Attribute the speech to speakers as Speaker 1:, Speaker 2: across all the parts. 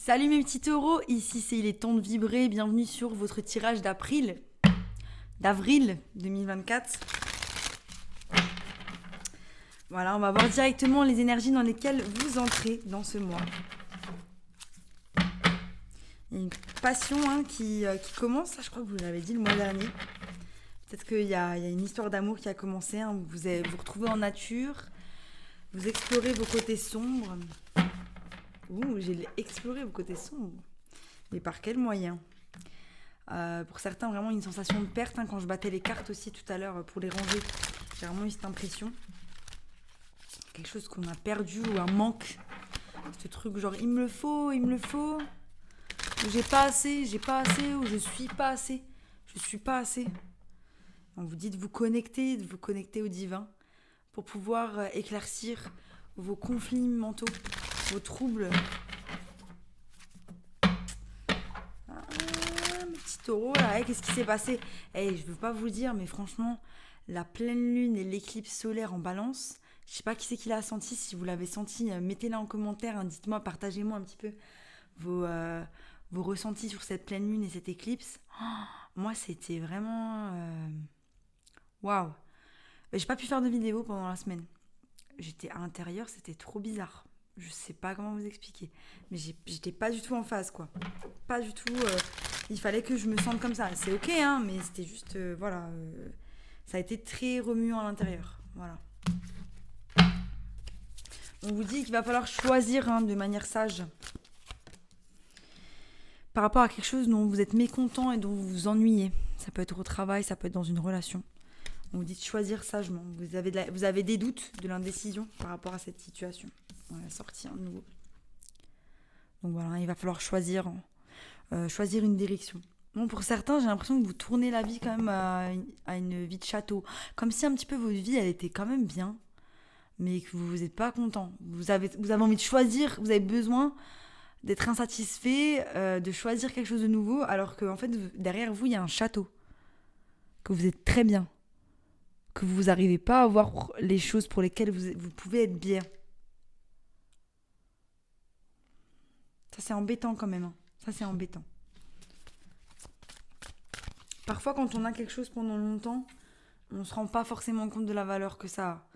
Speaker 1: Salut mes petits taureaux, ici c'est Il est temps de vibrer, bienvenue sur votre tirage d'avril 2024. Voilà, on va voir directement les énergies dans lesquelles vous entrez dans ce mois. Il y a une passion qui commence, je crois que vous l'avez dit le mois dernier. Peut-être qu'il y a une histoire d'amour qui a commencé, vous retrouvez en nature, vous explorez vos côtés sombres. Ouh, j'ai exploré vos côtés sombres. Mais par quel moyen ? Pour certains, vraiment une sensation de perte. Quand je battais les cartes aussi tout à l'heure pour les ranger, j'ai vraiment eu cette impression. Quelque chose qu'on a perdu ou un manque. Ce truc genre il me le faut. Ou j'ai pas assez, ou je suis pas assez. Je suis pas assez. On vous dit de vous connecter au divin pour pouvoir éclaircir vos conflits mentaux, vos troubles. Mes petits taureaux là, qu'est-ce qui s'est passé ? Je veux pas vous le dire, mais franchement, la pleine lune et l'éclipse solaire en balance, je sais pas qui c'est qui l'a senti. Si vous l'avez senti, mettez-la en commentaire, dites-moi, partagez-moi un petit peu vos ressentis sur cette pleine lune et cette éclipse. Moi, c'était vraiment waouh. J'ai pas pu faire de vidéo pendant la semaine. J'étais à l'intérieur, c'était trop bizarre. Je sais pas comment vous expliquer. Mais j'étais pas du tout en phase, quoi. Pas du tout. Il fallait que je me sente comme ça. C'est ok, mais c'était juste. Voilà. Ça a été très remuant à l'intérieur. Voilà. On vous dit qu'il va falloir choisir de manière sage. Par rapport à quelque chose dont vous êtes mécontent et dont vous vous ennuyez. Ça peut être au travail, ça peut être dans une relation. On vous dit de choisir sagement. Vous avez des doutes, de l'indécision par rapport à cette situation. On a sorti un nouveau. Donc voilà, il va falloir choisir une direction. Bon, pour certains, j'ai l'impression que vous tournez la vie quand même à une vie de château. Comme si un petit peu votre vie, elle était quand même bien, mais que vous n'êtes pas content. Vous avez envie de choisir, vous avez besoin d'être insatisfait, de choisir quelque chose de nouveau, alors qu'en fait, derrière vous, il y a un château. Que vous êtes très bien. Que vous n'arrivez pas à voir les choses pour lesquelles vous pouvez être bien. Ça, c'est embêtant quand même. Ça, c'est embêtant. Parfois, quand on a quelque chose pendant longtemps, on ne se rend pas forcément compte de la valeur que ça a.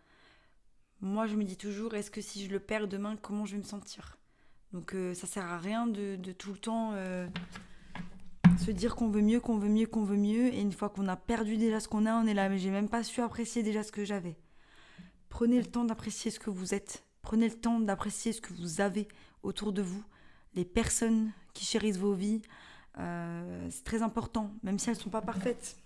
Speaker 1: Moi, je me dis toujours, est-ce que si je le perds demain, comment je vais me sentir ? Donc, ça sert à rien de tout le temps se dire qu'on veut mieux. Et une fois qu'on a perdu déjà ce qu'on a, on est là. Mais j'ai même pas su apprécier déjà ce que j'avais. Prenez le temps d'apprécier ce que vous êtes. Prenez le temps d'apprécier ce que vous avez autour de vous. Les personnes qui chérissent vos vies. C'est très important, même si elles ne sont pas parfaites.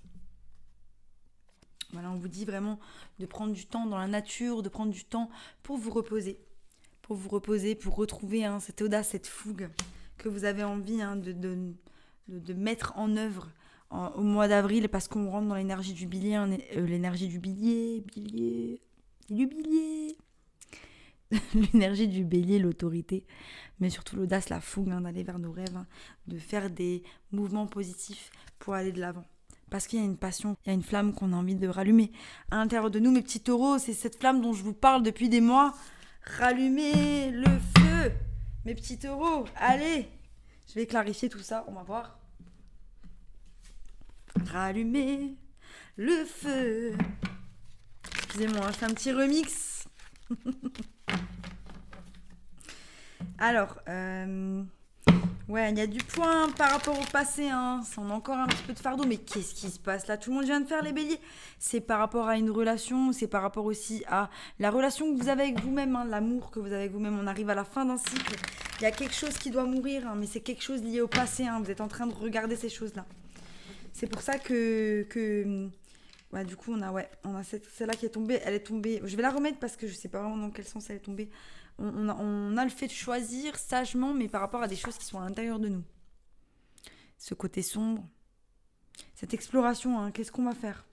Speaker 1: Voilà, on vous dit vraiment de prendre du temps dans la nature, de prendre du temps pour vous reposer. Pour retrouver cette audace, cette fougue que vous avez envie de mettre en œuvre au mois d'avril, parce qu'on rentre dans l'énergie du bélier, l'énergie du bélier, l'énergie du bélier, l'autorité, mais surtout l'audace, la fougue d'aller vers nos rêves, de faire des mouvements positifs pour aller de l'avant. Parce qu'il y a une passion, il y a une flamme qu'on a envie de rallumer. À l'intérieur de nous, mes petits taureaux, c'est cette flamme dont je vous parle depuis des mois. Rallumez le feu, mes petits taureaux, allez. Je vais clarifier tout ça, on va voir. Rallumez le feu. Excusez-moi, je fais un petit remix. Alors, il y a du point par rapport au passé, on a encore un petit peu de fardeau, mais qu'est-ce qui se passe là ? Tout le monde vient de faire les béliers. C'est par rapport à une relation, c'est par rapport aussi à la relation que vous avez avec vous-même, l'amour que vous avez avec vous-même. On arrive à la fin d'un cycle, il y a quelque chose qui doit mourir, mais c'est quelque chose lié au passé, vous êtes en train de regarder ces choses-là. C'est pour ça que du coup, on a celle-là qui est tombée, elle est tombée. Je vais la remettre parce que je sais pas vraiment dans quel sens elle est tombée. On a le fait de choisir sagement, mais par rapport à des choses qui sont à l'intérieur de nous. Ce côté sombre, cette exploration, qu'est-ce qu'on va faire ?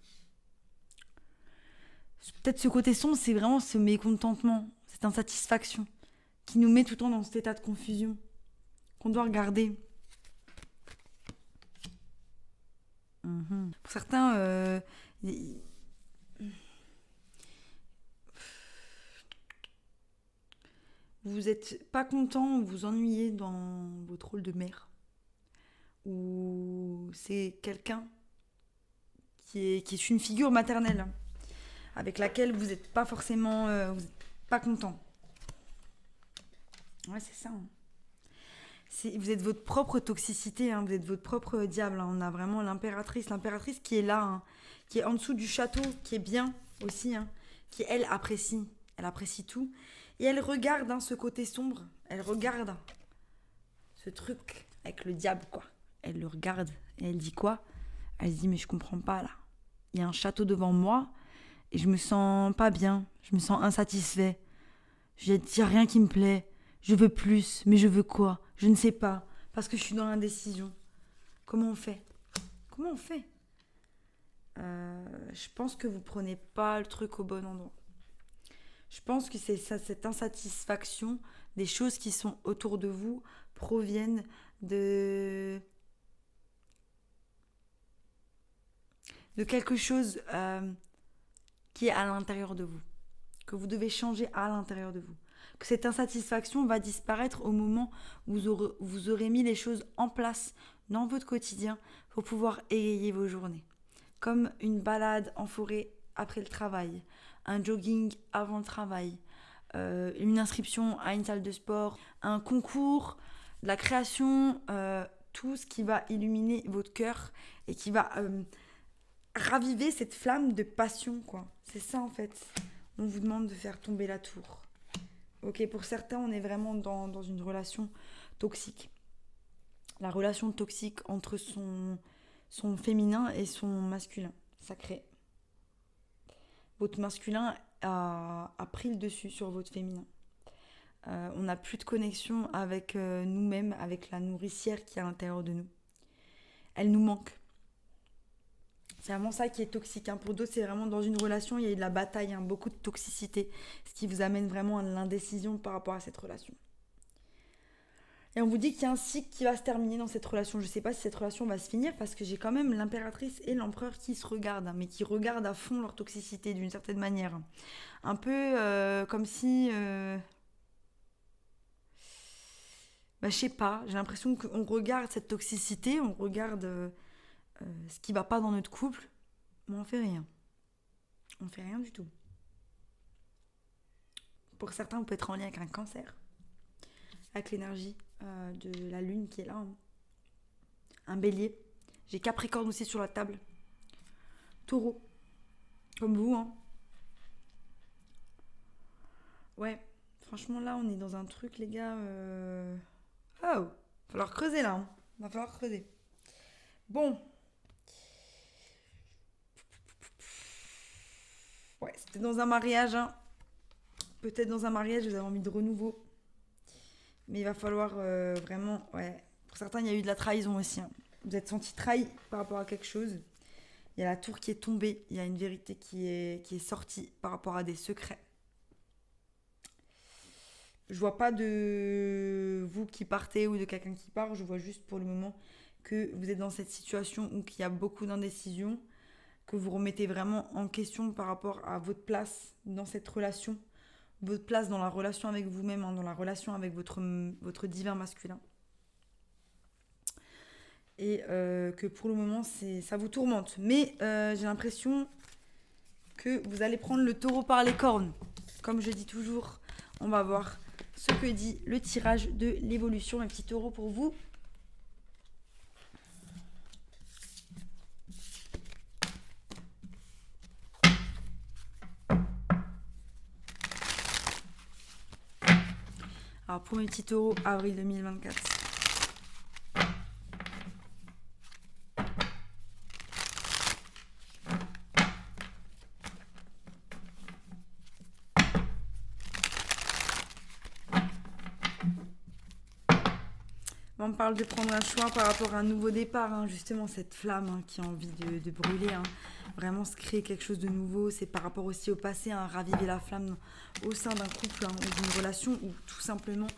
Speaker 1: Peut-être ce côté sombre, c'est vraiment ce mécontentement, cette insatisfaction qui nous met tout le temps dans cet état de confusion qu'on doit regarder. Pour certains, vous n'êtes pas content, vous vous ennuyez dans votre rôle de mère. Ou c'est quelqu'un qui est une figure maternelle, hein, avec laquelle vous n'êtes pas forcément... vous n'êtes pas content. Ouais, c'est ça. Hein. Vous êtes votre propre toxicité, hein, vous êtes votre propre diable. Hein. On a vraiment l'impératrice qui est là, hein, qui est en dessous du château, qui est bien aussi, hein, qui, elle, apprécie tout. Et elle regarde hein, ce côté sombre, elle regarde ce truc avec le diable, quoi. Elle le regarde et elle dit quoi? Elle se dit, mais je comprends pas, là. Il y a un château devant moi et je me sens pas bien, je me sens insatisfait. Il n'y a rien qui me plaît. Je veux plus, mais je veux quoi? Je ne sais pas, parce que je suis dans l'indécision. Comment on fait? Je pense que vous prenez pas le truc au bon endroit. Je pense que c'est ça, cette insatisfaction des choses qui sont autour de vous proviennent de quelque chose qui est à l'intérieur de vous, que vous devez changer à l'intérieur de vous. Que cette insatisfaction va disparaître au moment où vous aurez mis les choses en place dans votre quotidien pour pouvoir égayer vos journées. Comme une balade en forêt après le travail, un jogging avant le travail, une inscription à une salle de sport, un concours, la création, tout ce qui va illuminer votre cœur et qui va raviver cette flamme de passion, quoi. C'est ça en fait. On vous demande de faire tomber la tour. Ok, pour certains, on est vraiment dans une relation toxique. La relation toxique entre son féminin et son masculin sacré. Votre masculin a pris le dessus sur votre féminin. On n'a plus de connexion avec nous-mêmes, avec la nourricière qui est à l'intérieur de nous. Elle nous manque. C'est vraiment ça qui est toxique. Hein. Pour d'autres, c'est vraiment dans une relation, il y a eu de la bataille, hein, beaucoup de toxicité, ce qui vous amène vraiment à l'indécision par rapport à cette relation. Et on vous dit qu'il y a un cycle qui va se terminer dans cette relation. Je ne sais pas si cette relation va se finir parce que j'ai quand même l'impératrice et l'empereur qui se regardent, hein, mais qui regardent à fond leur toxicité d'une certaine manière. Un peu comme si... je sais pas, j'ai l'impression qu'on regarde cette toxicité, on regarde... ce qui va pas dans notre couple, mais on fait rien. On fait rien du tout. Pour certains, vous pouvez être en lien avec un cancer, avec l'énergie de la lune qui est là. Hein. Un bélier. J'ai Capricorne aussi sur la table. Taureau. Comme vous, hein. Ouais, franchement là, on est dans un truc, les gars. Oh, va falloir creuser là. Hein. Va falloir creuser. Bon. Ouais, c'était dans un mariage. Hein. Peut-être dans un mariage, vous avez envie de renouveau. Mais il va falloir vraiment... Ouais. Pour certains, il y a eu de la trahison aussi. Hein. Vous êtes senti trahi par rapport à quelque chose. Il y a la tour qui est tombée. Il y a une vérité qui est sortie par rapport à des secrets. Je vois pas de vous qui partez ou de quelqu'un qui part. Je vois juste pour le moment que vous êtes dans cette situation où il y a beaucoup d'indécision, que vous remettez vraiment en question par rapport à votre place dans cette relation, votre place dans la relation avec vous-même, hein, dans la relation avec votre divin masculin. Et que pour le moment, ça vous tourmente. Mais j'ai l'impression que vous allez prendre le taureau par les cornes. Comme je dis toujours, on va voir ce que dit le tirage de l'évolution. Un petit taureau pour vous. Alors pour mes petits taureaux, avril 2024. On parle de prendre un choix par rapport à un nouveau départ, hein, justement cette flamme hein, qui a envie de brûler, hein, vraiment se créer quelque chose de nouveau, c'est par rapport aussi au passé, hein, raviver la flamme au sein d'un couple hein, ou d'une relation ou tout simplement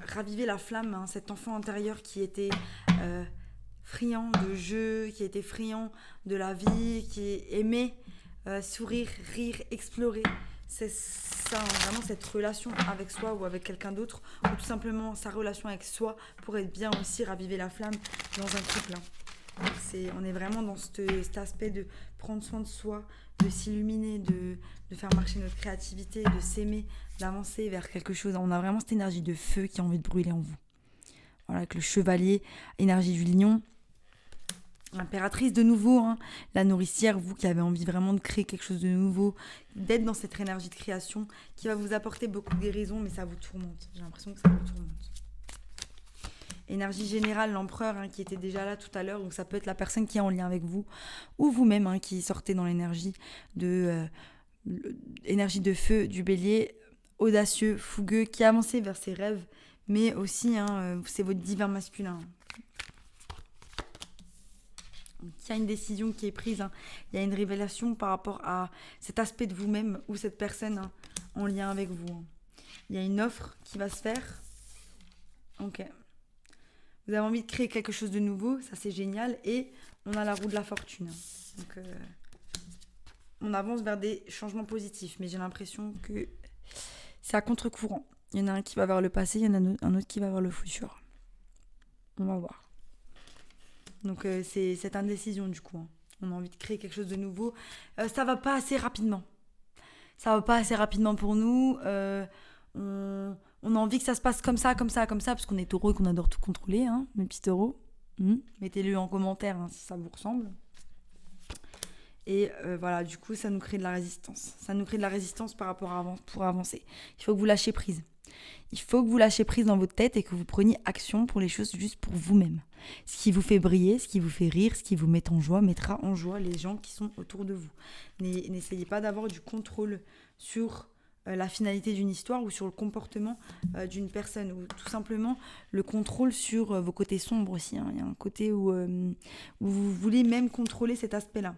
Speaker 1: raviver la flamme, hein, cet enfant intérieur qui était friand de jeu, qui était friand de la vie, qui aimait sourire, rire, explorer. c'est ça, hein, vraiment cette relation avec soi ou avec quelqu'un d'autre, ou tout simplement sa relation avec soi pour être bien aussi, raviver la flamme dans un couple. Hein. On est vraiment dans cet aspect de prendre soin de soi, de s'illuminer, de faire marcher notre créativité, de s'aimer, d'avancer vers quelque chose. On a vraiment cette énergie de feu qui a envie de brûler en vous. Voilà, avec le chevalier, énergie du lion, l'impératrice de nouveau, hein, la nourricière, vous qui avez envie vraiment de créer quelque chose de nouveau, d'être dans cette énergie de création qui va vous apporter beaucoup de guérison, mais ça vous tourmente. J'ai l'impression que ça vous tourmente. Énergie générale, l'empereur, hein, qui était déjà là tout à l'heure, donc ça peut être la personne qui est en lien avec vous, ou vous-même, hein, qui sortez dans l'énergie énergie de feu du bélier, audacieux, fougueux, qui avancez vers ses rêves, mais aussi, hein, c'est votre divin masculin. Il y a une décision qui est prise, hein. Il y a une révélation par rapport à cet aspect de vous-même ou cette personne, hein, en lien avec vous. Hein. Il y a une offre qui va se faire. Ok. Vous avez envie de créer quelque chose de nouveau, ça c'est génial. Et on a la roue de la fortune. Hein. Donc, on avance vers des changements positifs, mais j'ai l'impression que c'est à contre-courant. Il y en a un qui va vers le passé, il y en a un autre qui va vers le futur. On va voir. Donc c'est cette indécision du coup. Hein. On a envie de créer quelque chose de nouveau. Ça va pas assez rapidement. Ça va pas assez rapidement pour nous. On a envie que ça se passe comme ça, parce qu'on est taureau et qu'on adore tout contrôler, hein, mes petits taureaux. Mettez-le en commentaire, hein, si ça vous ressemble. Et voilà, du coup, ça nous crée de la résistance. Ça nous crée de la résistance par rapport pour avancer. Il faut que vous lâchiez prise. Il faut que vous lâchiez prise dans votre tête et que vous preniez action pour les choses juste pour vous-même. Ce qui vous fait briller, ce qui vous fait rire, ce qui vous met en joie, mettra en joie les gens qui sont autour de vous. N'essayez pas d'avoir du contrôle sur la finalité d'une histoire ou sur le comportement d'une personne, ou tout simplement le contrôle sur vos côtés sombres aussi. Hein. Il y a un côté où vous voulez même contrôler cet aspect-là.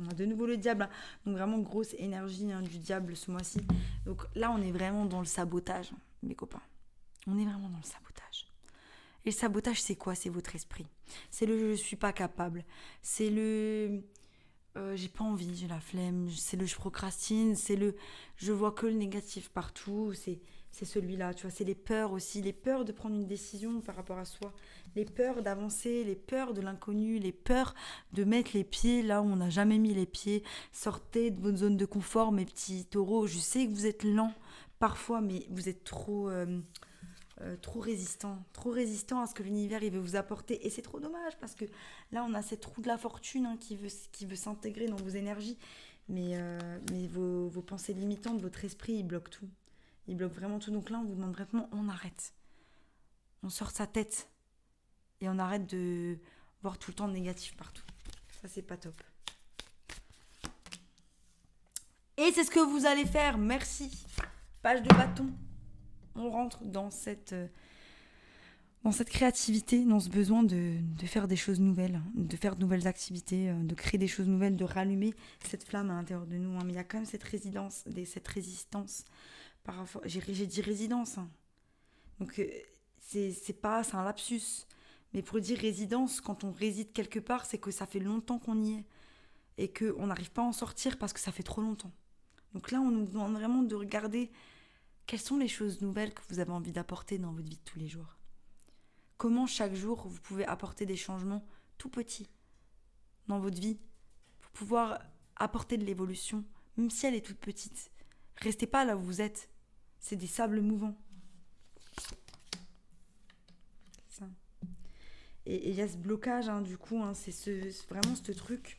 Speaker 1: On a de nouveau le diable, hein. Donc vraiment grosse énergie, hein, du diable ce mois-ci. Donc là, on est vraiment dans le sabotage, hein, mes copains. On est vraiment dans le sabotage. Et le sabotage, c'est quoi ? C'est votre esprit. C'est le « je suis pas capable ». C'est le j'ai pas envie, j'ai la flemme. C'est le « je procrastine ». C'est le « je vois que le négatif partout ». C'est celui-là, tu vois. C'est les peurs aussi. Les peurs de prendre une décision par rapport à soi. Les peurs d'avancer, les peurs de l'inconnu, les peurs de mettre les pieds là où on n'a jamais mis les pieds. Sortez de votre zone de confort, mes petits taureaux. Je sais que vous êtes lents parfois, mais vous êtes trop résistant à ce que l'univers il veut vous apporter. Et c'est trop dommage parce que là, on a cette roue de la fortune, hein, qui veut s'intégrer dans vos énergies. Mais vos pensées limitantes, votre esprit, il bloque tout. Il bloque vraiment tout. Donc là, on vous demande vraiment, on arrête. On sort de sa tête. Et on arrête de voir tout le temps négatif partout. Ça, c'est pas top. Et c'est ce que vous allez faire. Merci. Page de bâton. On rentre dans cette créativité, dans ce besoin de faire des choses nouvelles, de faire de nouvelles activités, de créer des choses nouvelles, de rallumer cette flamme à l'intérieur de nous. Hein. Mais il y a quand même cette résistance. J'ai dit résidence. Hein. Donc, c'est un lapsus. Mais pour dire résidence, quand on réside quelque part, c'est que ça fait longtemps qu'on y est. Et qu'on n'arrive pas à en sortir parce que ça fait trop longtemps. Donc là, on nous demande vraiment de regarder quelles sont les choses nouvelles que vous avez envie d'apporter dans votre vie de tous les jours. Comment chaque jour, vous pouvez apporter des changements tout petits dans votre vie pour pouvoir apporter de l'évolution, même si elle est toute petite. Restez pas là où vous êtes. C'est des sables mouvants. C'est ça. Et il y a ce blocage, hein, du coup, hein, c'est vraiment ce truc.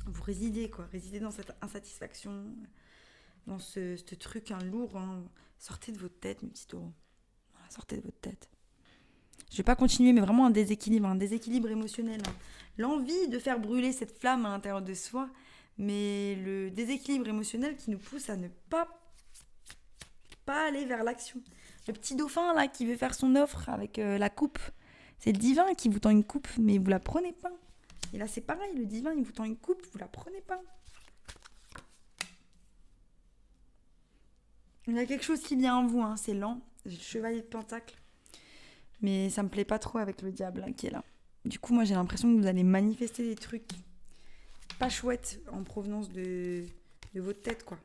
Speaker 1: Vous résidez dans cette insatisfaction, dans ce truc, hein, lourd. Hein. Sortez de votre tête, mes petits taureaux. Voilà, sortez de votre tête. Je vais pas continuer, mais vraiment un déséquilibre émotionnel. Hein. L'envie de faire brûler cette flamme à l'intérieur de soi, mais le déséquilibre émotionnel qui nous pousse à ne pas aller vers l'action. Le petit dauphin, là, qui veut faire son offre avec la coupe. C'est le divin qui vous tend une coupe, mais vous la prenez pas. Et là, c'est pareil, le divin, il vous tend une coupe, vous la prenez pas. Il y a quelque chose qui vient en vous, hein, c'est lent. J'ai le chevalier de pentacle. Mais ça me plaît pas trop avec le diable, hein, qui est là. Du coup, moi, j'ai l'impression que vous allez manifester des trucs pas chouette en provenance de votre tête, quoi.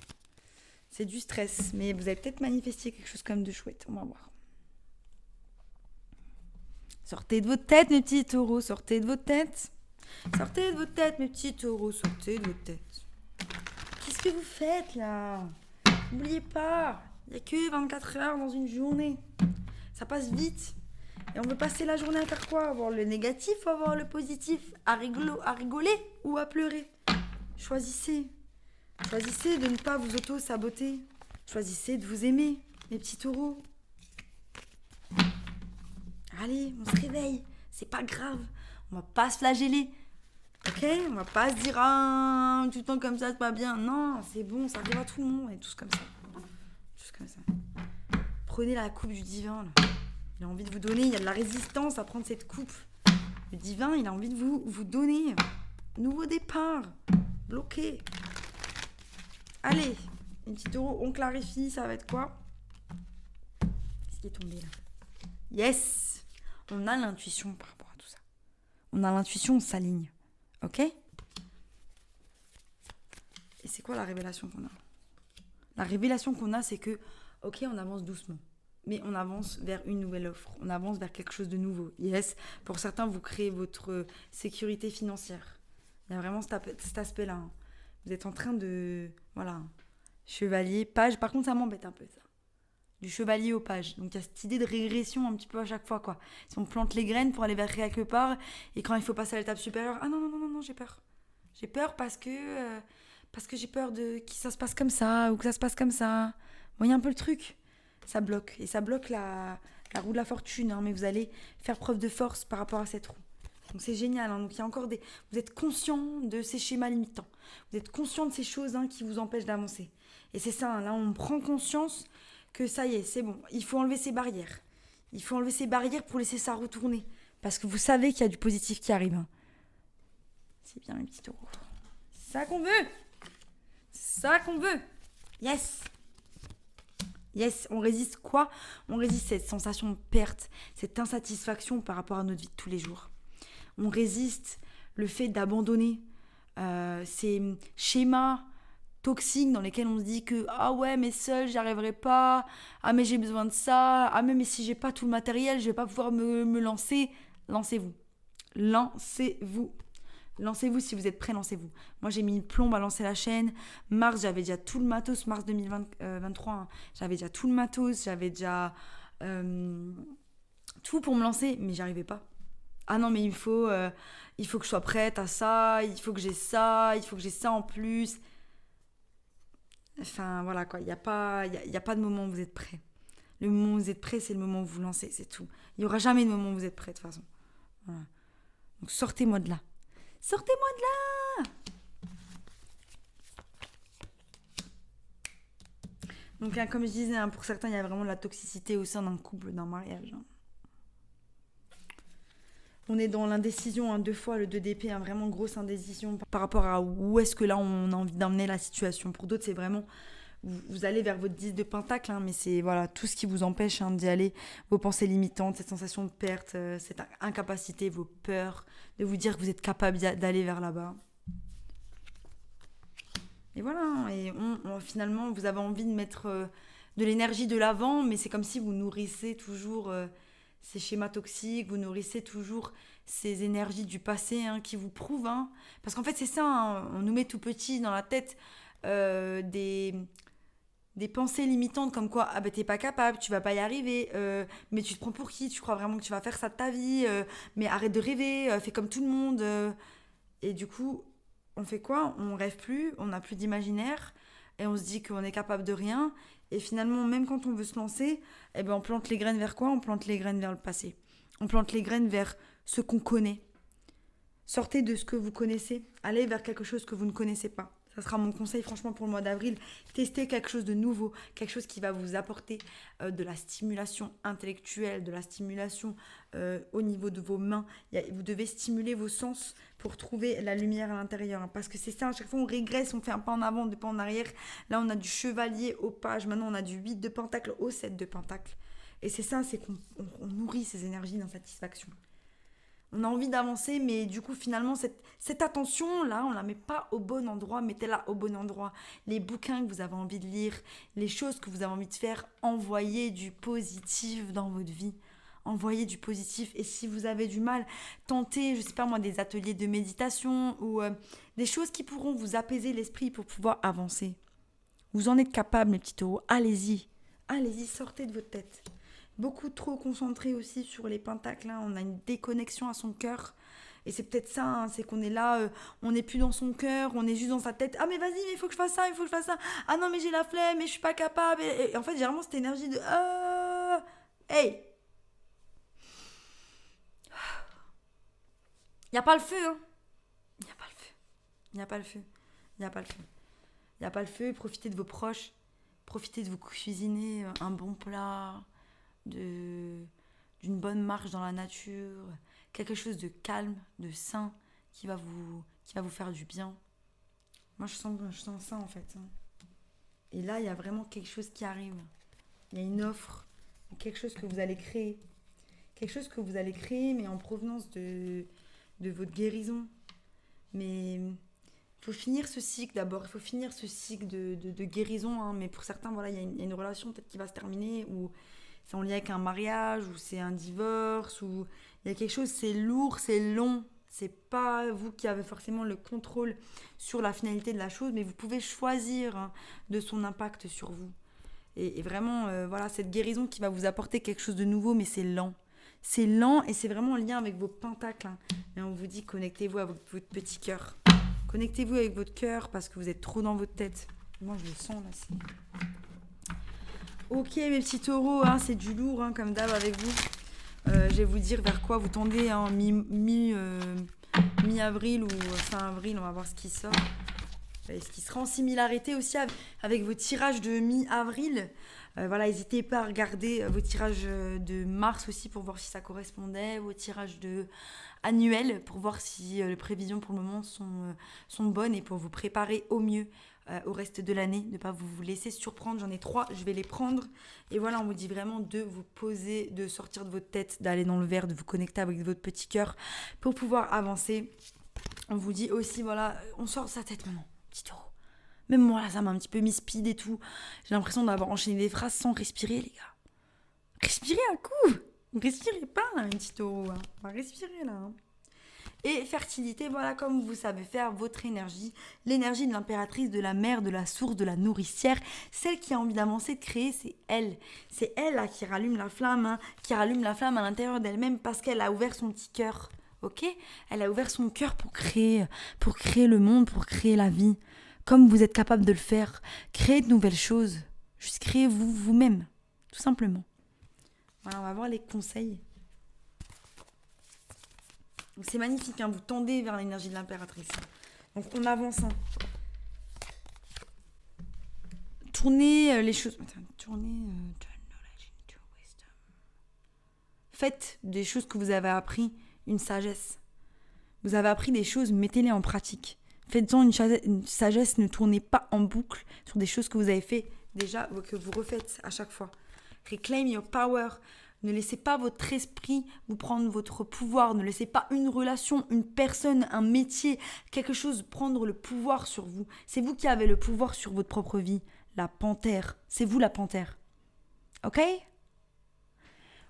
Speaker 1: C'est du stress, mais vous avez peut-être manifesté quelque chose comme de chouette. On va voir. Sortez de votre tête, mes petits taureaux, sortez de votre tête. Sortez de votre tête, mes petits taureaux, sortez de votre tête. Qu'est-ce que vous faites, là? N'oubliez pas, il n'y a que 24 heures dans une journée. Ça passe vite. Et on veut passer la journée à faire quoi? Avoir le négatif ou avoir le positif? À rigoler ou à pleurer? Choisissez. Choisissez de ne pas vous auto-saboter. Choisissez de vous aimer, mes petits taureaux. Allez, on se réveille. C'est pas grave. On va pas se flageller. Ok? On va pas se dire tout le temps comme ça, c'est pas bien. Non, c'est bon, ça arrive à tout le monde. Et tous comme ça. Tous comme ça. Prenez la coupe du divin, là. Il a envie de vous donner. Il y a de la résistance à prendre cette coupe. Le divin, il a envie de vous donner. Nouveau départ. Bloqué. Allez, les petits taureaux, on clarifie, ça va être quoi? Qu'est-ce qui est tombé là? Yes! On a l'intuition par rapport à tout ça. On a l'intuition, on s'aligne. Ok? Et c'est quoi la révélation qu'on a? La révélation qu'on a, c'est que, ok, on avance doucement. Mais on avance vers une nouvelle offre. On avance vers quelque chose de nouveau. Yes, pour certains, vous créez votre sécurité financière. Il y a vraiment cet aspect-là. Hein. Vous êtes en train de... Voilà. Chevalier, page. Par contre, ça m'embête un peu, ça. Du chevalier au page. Donc, il y a cette idée de régression un petit peu à chaque fois, quoi. Si on plante les graines pour aller vers quelque part, et quand il faut passer à l'étape supérieure, ah non, non, non, non, non, j'ai peur. J'ai peur parce que j'ai peur que ça se passe comme ça, ou que ça se passe comme ça. Vous voyez un peu le truc? Ça bloque. Et ça bloque la roue de la fortune. Hein, mais vous allez faire preuve de force par rapport à cette roue. Donc c'est génial. Hein, donc il y a encore des... Vous êtes conscient de ces schémas limitants. Vous êtes conscient de ces choses qui vous empêchent d'avancer. Et c'est ça. Hein, là, on prend conscience que ça y est, c'est bon. Il faut enlever ces barrières. Il faut enlever ces barrières pour laisser ça retourner. Parce que vous savez qu'il y a du positif qui arrive. Hein. C'est bien, mes petits taureaux. C'est ça qu'on veut. C'est ça qu'on veut. Yes. Yes, on résiste quoi? On résiste cette sensation de perte, cette insatisfaction par rapport à notre vie de tous les jours. On résiste le fait d'abandonner ces schémas toxiques dans lesquels on se dit que ah ouais mais seul j'y arriverai pas, ah mais j'ai besoin de ça, ah mais si j'ai pas tout le matériel je vais pas pouvoir me lancer. Lancez-vous. Lancez-vous. Lancez-vous si vous êtes prêts, lancez-vous. Moi, j'ai mis une plombe à lancer la chaîne. Mars, j'avais déjà tout le matos. Mars 2023, hein, j'avais déjà tout le matos. J'avais déjà tout pour me lancer, mais j'y arrivais pas. Ah non, mais il faut que je sois prête à ça. Il faut que j'ai ça. Il faut que j'ai ça en plus. Enfin, voilà quoi. Il n'y a pas de moment où vous êtes prêts. Le moment où vous êtes prêts, c'est le moment où vous vous lancez, c'est tout. Il n'y aura jamais de moment où vous êtes prêts, de toute façon. Voilà. Donc, sortez-moi de là. Sortez-moi de là! Donc, comme je disais, pour certains, il y a vraiment de la toxicité au sein d'un couple, d'un mariage. On est dans l'indécision, 2 fois le 2 d'épée, vraiment grosse indécision par rapport à où est-ce que là on a envie d'emmener la situation. Pour d'autres, c'est vraiment... Vous allez vers votre 10 de pentacle, mais c'est voilà, tout ce qui vous empêche d'y aller, vos pensées limitantes, cette sensation de perte, cette incapacité, vos peurs, de vous dire que vous êtes capable d'aller vers là-bas. Et voilà, et finalement, vous avez envie de mettre de l'énergie de l'avant, mais c'est comme si vous nourrissez toujours ces schémas toxiques, vous nourrissez toujours ces énergies du passé qui vous prouvent. Parce qu'en fait, c'est ça, on nous met tout petit dans la tête des pensées limitantes comme quoi ah ben t'es pas capable, tu vas pas y arriver, mais tu te prends pour qui, tu crois vraiment que tu vas faire ça de ta vie, mais arrête de rêver, fais comme tout le monde. Et du coup, on fait quoi? On rêve plus, on n'a plus d'imaginaire et on se dit qu'on est capable de rien. Et finalement, même quand on veut se lancer, eh ben on plante les graines vers quoi? On plante les graines vers le passé. On plante les graines vers ce qu'on connaît. Sortez de ce que vous connaissez, allez vers quelque chose que vous ne connaissez pas. Ça sera mon conseil franchement pour le mois d'avril. Testez quelque chose de nouveau, quelque chose qui va vous apporter de la stimulation intellectuelle, de la stimulation au niveau de vos mains. Vous devez stimuler vos sens pour trouver la lumière à l'intérieur. Parce que c'est ça, à chaque fois on régresse, on fait un pas en avant, 2 pas en arrière. Là on a du chevalier au page, maintenant on a du 8 de pentacle au 7 de pentacle. Et c'est ça, c'est qu'on nourrit ces énergies d'insatisfaction. On a envie d'avancer, mais du coup, finalement, cette attention-là, on la met pas au bon endroit. Mettez-la au bon endroit. Les bouquins que vous avez envie de lire, les choses que vous avez envie de faire, envoyez du positif dans votre vie. Envoyez du positif. Et si vous avez du mal, tentez, je sais pas moi, des ateliers de méditation ou des choses qui pourront vous apaiser l'esprit pour pouvoir avancer. Vous en êtes capable, mes petits taureaux. Allez-y. Allez-y, sortez de votre tête. Beaucoup trop concentré aussi sur les pentacles. Hein. On a une déconnexion à son cœur. Et c'est peut-être ça, hein, c'est qu'on est là, on n'est plus dans son cœur, on est juste dans sa tête. Ah mais vas-y, mais il faut que je fasse ça, il faut que je fasse ça. Ah non mais j'ai la flemme, mais je suis pas capable. Et en fait, j'ai vraiment cette énergie de... Hey, il n'y a pas le feu, hein. Il n'y a pas le feu. Il n'y a pas le feu. Il n'y a pas le feu. Il n'y a pas le feu, profitez de vos proches. Profitez de vous cuisiner un bon plat, de d'une bonne marche dans la nature, quelque chose de calme, de sain, qui va vous faire du bien. Moi, je sens ça, en fait. Hein. Et là, il y a vraiment quelque chose qui arrive. Il y a une offre, quelque chose que vous allez créer. Quelque chose que vous allez créer, mais en provenance de votre guérison. Mais il faut finir ce cycle d'abord. Il faut finir ce cycle de guérison. Hein. Mais pour certains, voilà, il y a une relation peut-être qui va se terminer ou c'est en lien avec un mariage ou c'est un divorce ou il y a quelque chose, c'est lourd, c'est long. C'est pas vous qui avez forcément le contrôle sur la finalité de la chose, mais vous pouvez choisir hein, de son impact sur vous. Et vraiment, voilà, cette guérison qui va vous apporter quelque chose de nouveau, mais c'est lent. C'est lent et c'est vraiment en lien avec vos pentacles. Hein. Et on vous dit, connectez-vous avec votre petit cœur. Connectez-vous avec votre cœur parce que vous êtes trop dans votre tête. Moi, je le sens là. Ok, mes petits taureaux, hein, c'est du lourd, hein, comme d'hab avec vous. Je vais vous dire vers quoi vous tendez, hein, mi-avril ou fin avril, on va voir ce qui sort. Et ce qui sera en similarité aussi avec vos tirages de mi-avril. Voilà, n'hésitez pas à regarder vos tirages de mars aussi pour voir si ça correspondait, vos tirages de annuels pour voir si les prévisions pour le moment sont bonnes et pour vous préparer au mieux au reste de l'année, de ne pas vous laisser surprendre. J'en ai 3, je vais les prendre. Et voilà, on vous dit vraiment de vous poser, de sortir de votre tête, d'aller dans le vert, de vous connecter avec votre petit cœur pour pouvoir avancer. On vous dit aussi, voilà, on sort de sa tête maintenant, petit taureau. Même moi, là, ça m'a un petit peu mis speed et tout. J'ai l'impression d'avoir enchaîné des phrases sans respirer, les gars. Respirez un coup. Respirez pas, là, un petit taureau. Hein. On va respirer, là. Hein. Et fertilité, voilà comme vous savez faire votre énergie. L'énergie de l'impératrice, de la mère, de la source, de la nourricière. Celle qui a envie d'avancer, de créer, c'est elle. C'est elle, là, qui rallume la flamme, hein, qui rallume la flamme à l'intérieur d'elle-même parce qu'elle a ouvert son petit cœur. Ok ? Elle a ouvert son cœur pour créer le monde, pour créer la vie. Comme vous êtes capable de le faire, créez de nouvelles choses. Juste créez-vous vous-même, tout simplement. Voilà, on va voir les conseils. Donc c'est magnifique, hein, vous tendez vers l'énergie de l'impératrice. Donc on avance. Hein. Tournez les choses. Faites des choses que vous avez appris, une sagesse. Vous avez appris des choses, mettez-les en pratique. Faites-en une sagesse, ne tournez pas en boucle sur des choses que vous avez fait déjà, que vous refaites à chaque fois. Reclaim your power. Ne laissez pas votre esprit vous prendre votre pouvoir. Ne laissez pas une relation, une personne, un métier, quelque chose prendre le pouvoir sur vous. C'est vous qui avez le pouvoir sur votre propre vie. La panthère. C'est vous la panthère. Ok ?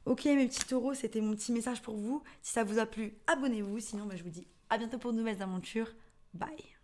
Speaker 1: Ok mes petits taureaux, c'était mon petit message pour vous. Si ça vous a plu, abonnez-vous. Sinon, je vous dis à bientôt pour de nouvelles aventures. Bye.